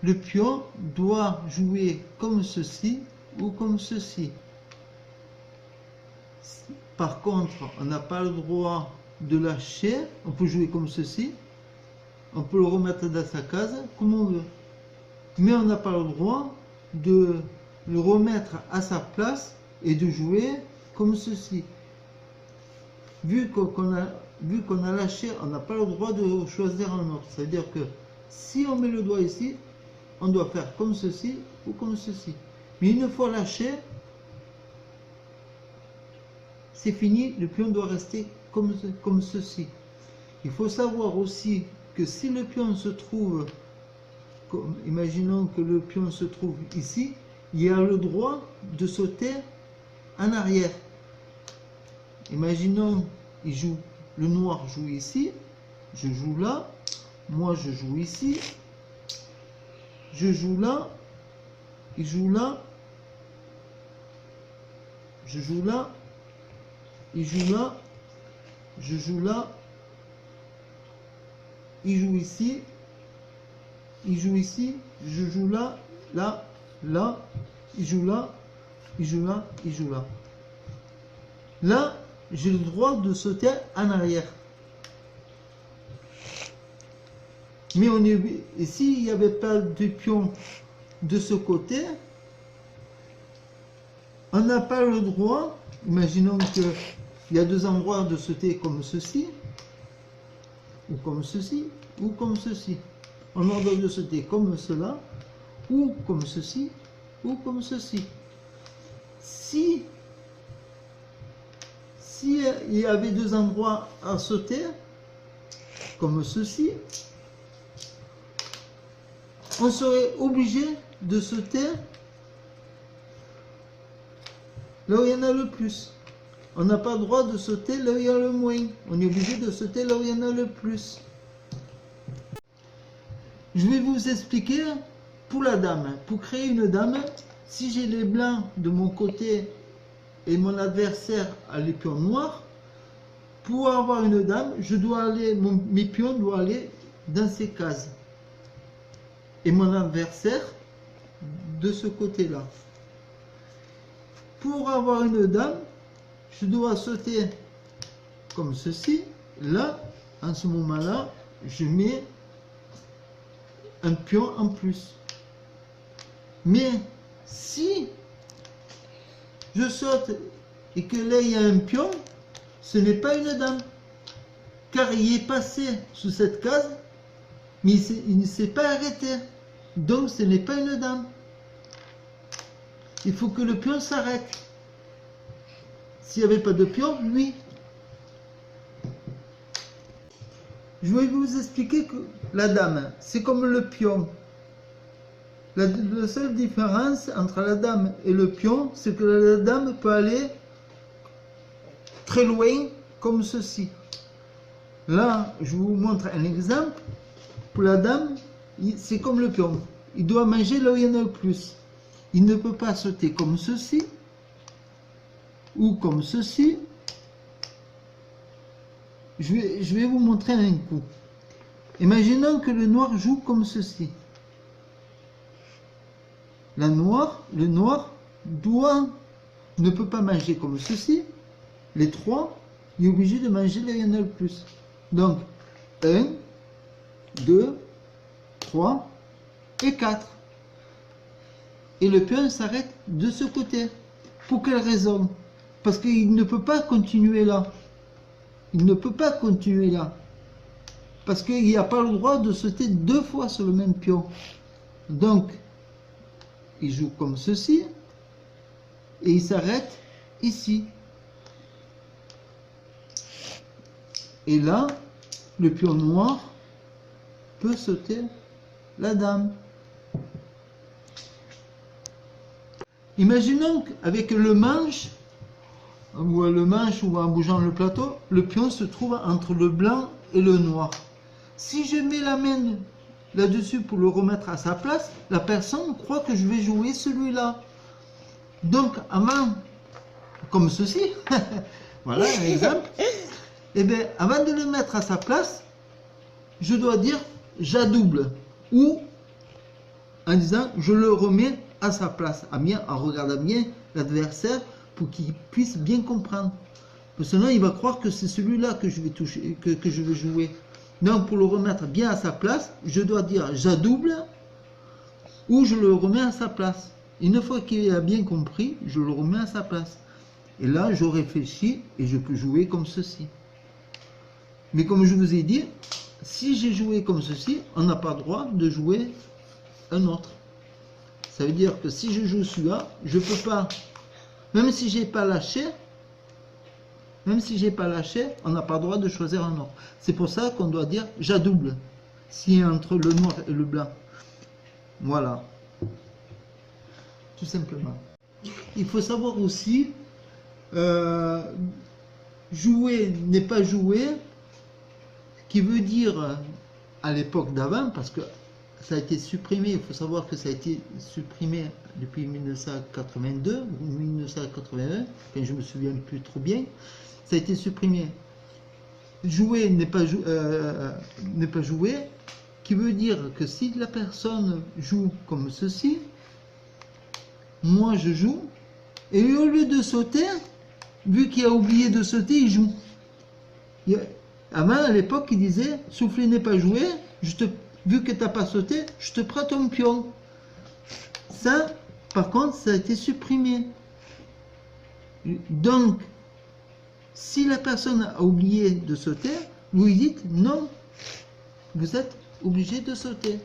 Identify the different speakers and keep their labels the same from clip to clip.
Speaker 1: le pion doit jouer comme ceci ou comme ceci. Par contre, on n'a pas le droit de lâcher. On peut jouer comme ceci. On peut le remettre dans sa case comme on veut. Mais on n'a pas le droit de le remettre à sa place et de jouer comme ceci. Vu qu'on a lâché, on n'a pas le droit de choisir un autre. C'est-à-dire que si on met le doigt ici, on doit faire comme ceci ou comme ceci. Mais une fois lâché, c'est fini, le pion doit rester comme ceci. Il faut savoir aussi que si le pion se trouve, imaginons que le pion se trouve ici, il a le droit de sauter en arrière. Imaginons, le noir joue ici, je joue là, moi je joue ici, je joue là, il joue là, je joue là, il joue là, je joue là, il joue ici, il joue ici, je joue là, là, là, il joue là, il joue là, il joue là. Là, j'ai le droit de sauter en arrière. Mais s'il n'y avait pas de pion de ce côté, on n'a pas le droit, imaginons qu'il y a deux endroits de sauter comme ceci, ou comme ceci, ou comme ceci. On a le droit de sauter comme cela, ou comme ceci, ou comme ceci. Si il y avait deux endroits à sauter, comme ceci, on serait obligé de sauter là où il y en a le plus. On n'a pas le droit de sauter là où il y en a le moins. On est obligé de sauter là où il y en a le plus. Je vais vous expliquer pour la dame. Pour créer une dame, si j'ai les blancs de mon côté et mon adversaire a les pions noirs, pour avoir une dame, mes pions doivent aller dans ces cases. Et mon adversaire de ce côté-là. Pour avoir une dame, je dois sauter comme ceci. Là, en ce moment-là, je mets un pion en plus. Mais si je saute et que là il y a un pion, ce n'est pas une dame. Car il est passé sous cette case, mais il ne s'est pas arrêté. Donc ce n'est pas une dame. Il faut que le pion s'arrête. S'il n'y avait pas de pion, oui. Je vais vous expliquer que la dame, c'est comme le pion. La seule différence entre la dame et le pion, c'est que la dame peut aller très loin, comme ceci. Là, je vous montre un exemple. Pour la dame, c'est comme le pion. Il doit manger là où il y en a le plus. Il ne peut pas sauter comme ceci, ou comme ceci. Je vais vous montrer un coup. Imaginons que le noir joue comme ceci. Le noir ne peut pas manger comme ceci. Les trois, il est obligé de manger là où il y en a le plus. Donc, 1, 2, 3 et 4. Et le pion s'arrête de ce côté. Pour quelle raison? Parce qu'il ne peut pas continuer là. Il ne peut pas continuer là. Parce qu'il n'y a pas le droit de sauter deux fois sur le même pion. Donc, il joue comme ceci. Et il s'arrête ici. Et là, le pion noir peut sauter la dame. Imaginons qu'avec le manche ou en bougeant le plateau, le pion se trouve entre le blanc et le noir. Si je mets la main là-dessus pour le remettre à sa place, la personne croit que je vais jouer celui-là. Donc, avant, comme ceci, voilà un exemple, et bien, avant de le mettre à sa place, je dois dire j'adouble ou en disant je le remets à sa place, en regardant bien l'adversaire pour qu'il puisse bien comprendre. Parce que sinon il va croire que c'est celui-là que je vais toucher, que je vais jouer. Donc pour le remettre bien à sa place, je dois dire j'adouble ou je le remets à sa place. Une fois qu'il a bien compris, je le remets à sa place. Et là, je réfléchis et je peux jouer comme ceci. Mais comme je vous ai dit, si j'ai joué comme ceci, on n'a pas le droit de jouer un autre. Ça veut dire que si je joue celui-là, je ne peux pas, même si j'ai pas lâché, on n'a pas le droit de choisir un autre. C'est pour ça qu'on doit dire j'adouble, si entre le noir et le blanc. Voilà. Tout simplement. Il faut savoir aussi, jouer n'est pas jouer, qui veut dire à l'époque d'avant, parce que ça a été supprimé, il faut savoir que ça a été supprimé depuis 1982 ou 1981, quand je me souviens plus trop bien, ça a été supprimé. Jouer n'est pas jouer, qui veut dire que si la personne joue comme ceci, moi je joue, et au lieu de sauter, vu qu'il a oublié de sauter, il joue. Avant, à l'époque, il disait, souffler n'est pas jouer, vu que tu n'as pas sauté, je te prends ton pion. Ça, par contre, ça a été supprimé. Donc, si la personne a oublié de sauter, vous lui dites, non, vous êtes obligé de sauter.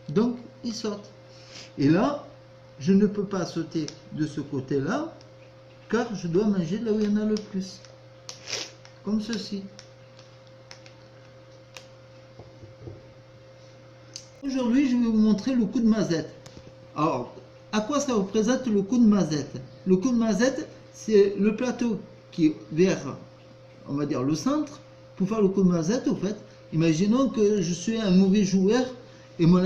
Speaker 1: Donc, il saute. Et là, je ne peux pas sauter de ce côté-là, car je dois manger là où il y en a le plus. Comme ceci. Aujourd'hui, je vais vous montrer le coup de mazette. Alors, à quoi ça représente le coup de mazette? Le coup de mazette, c'est le plateau qui est vers, on va dire, le centre. Pour faire le coup de mazette, au fait, imaginons que je suis un mauvais joueur et mon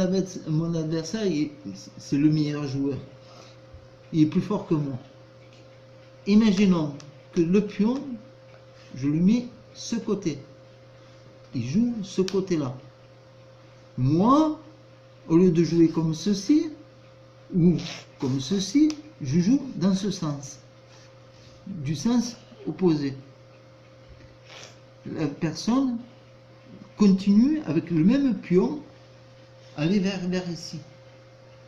Speaker 1: adversaire, c'est le meilleur joueur. Il est plus fort que moi. Imaginons que le pion, je lui mets ce côté. Il joue ce côté-là. Moi, au lieu de jouer comme ceci, ou comme ceci, je joue dans ce sens. Du sens opposé. La personne continue avec le même pion, aller vers ici.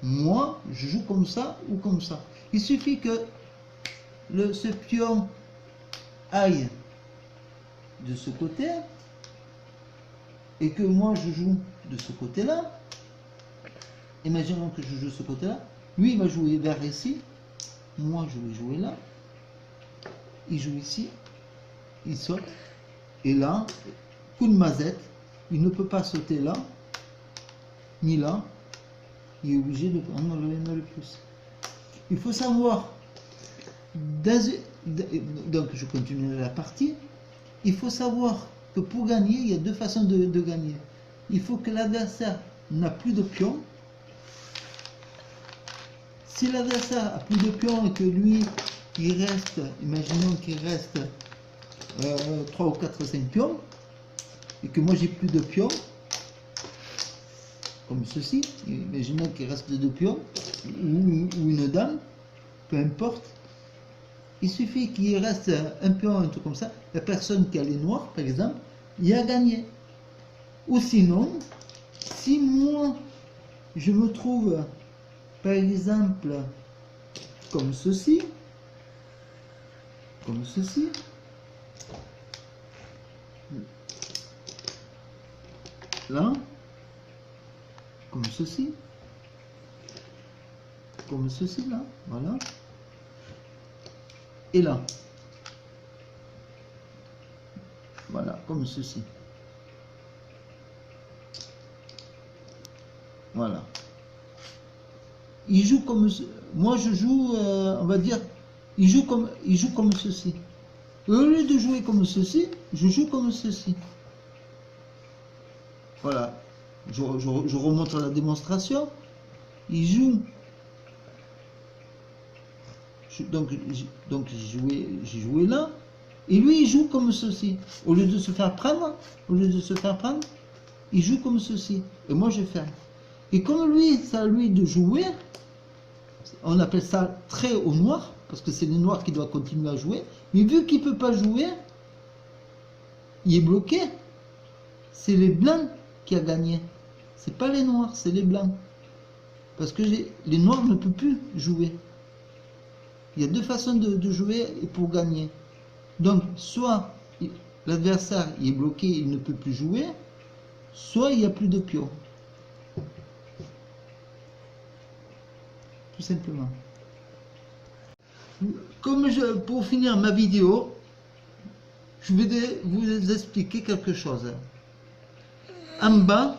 Speaker 1: Moi, je joue comme ça ou comme ça. Il suffit que ce pion aille de ce côté et que moi je joue de ce côté-là. Imaginons que je joue de ce côté-là. Lui, il va jouer vers ici. Moi, je vais jouer là. Il joue ici. Il saute. Et là, coup de mazette. Il ne peut pas sauter là, ni là. Il est obligé de prendre le plus. Il faut savoir, donc je continue la partie, il faut savoir que pour gagner, il y a deux façons de gagner. Il faut que l'adversaire n'a plus de pions. Si l'adversaire a plus de pions et que lui, il reste, imaginons qu'il reste 3 ou 4 ou 5 pions, et que moi j'ai plus de pions, comme ceci, imaginons qu'il reste 2 pions, ou une dame, peu importe, il suffit qu'il reste un pion, un truc comme ça, la personne qui a les noirs, par exemple, il a gagné. Ou sinon, si moi, je me trouve, par exemple, comme ceci, là, comme ceci là, voilà, et là, voilà, comme ceci, voilà. Il joue comme, moi je joue, on va dire, il joue comme ceci. Et au lieu de jouer comme ceci, je joue comme ceci. Voilà, je remonte à la démonstration. Il joue. Donc j'ai joué là. Et lui, il joue comme ceci. Au lieu de se faire prendre, il joue comme ceci. Et moi, je ferme. Et comme lui, c'est à lui de jouer, on appelle ça trait au noir, parce que c'est le noir qui doit continuer à jouer. Mais vu qu'il ne peut pas jouer, il est bloqué. C'est les blancs qui a gagné. C'est pas les noirs, c'est les blancs. Parce que les noirs ne peuvent plus jouer. Il y a deux façons de jouer pour gagner. Donc, soit l'adversaire est bloqué, il ne peut plus jouer, soit il n'y a plus de pions. Tout simplement. Pour finir ma vidéo, je vais vous expliquer quelque chose. En bas,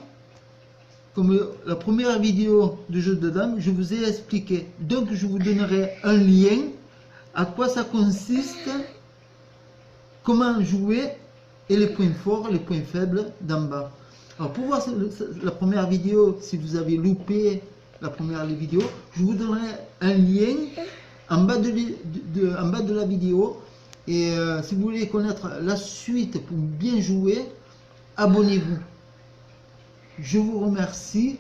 Speaker 1: comme la première vidéo de jeu de dames, je vous ai expliqué. Donc je vous donnerai un lien à quoi ça consiste, comment jouer et les points forts, les points faibles d'en bas. Alors pour voir la première vidéo, si vous avez loupé la première vidéo, je vous donnerai un lien en bas de la vidéo. Et si vous voulez connaître la suite pour bien jouer, abonnez-vous. Je vous remercie.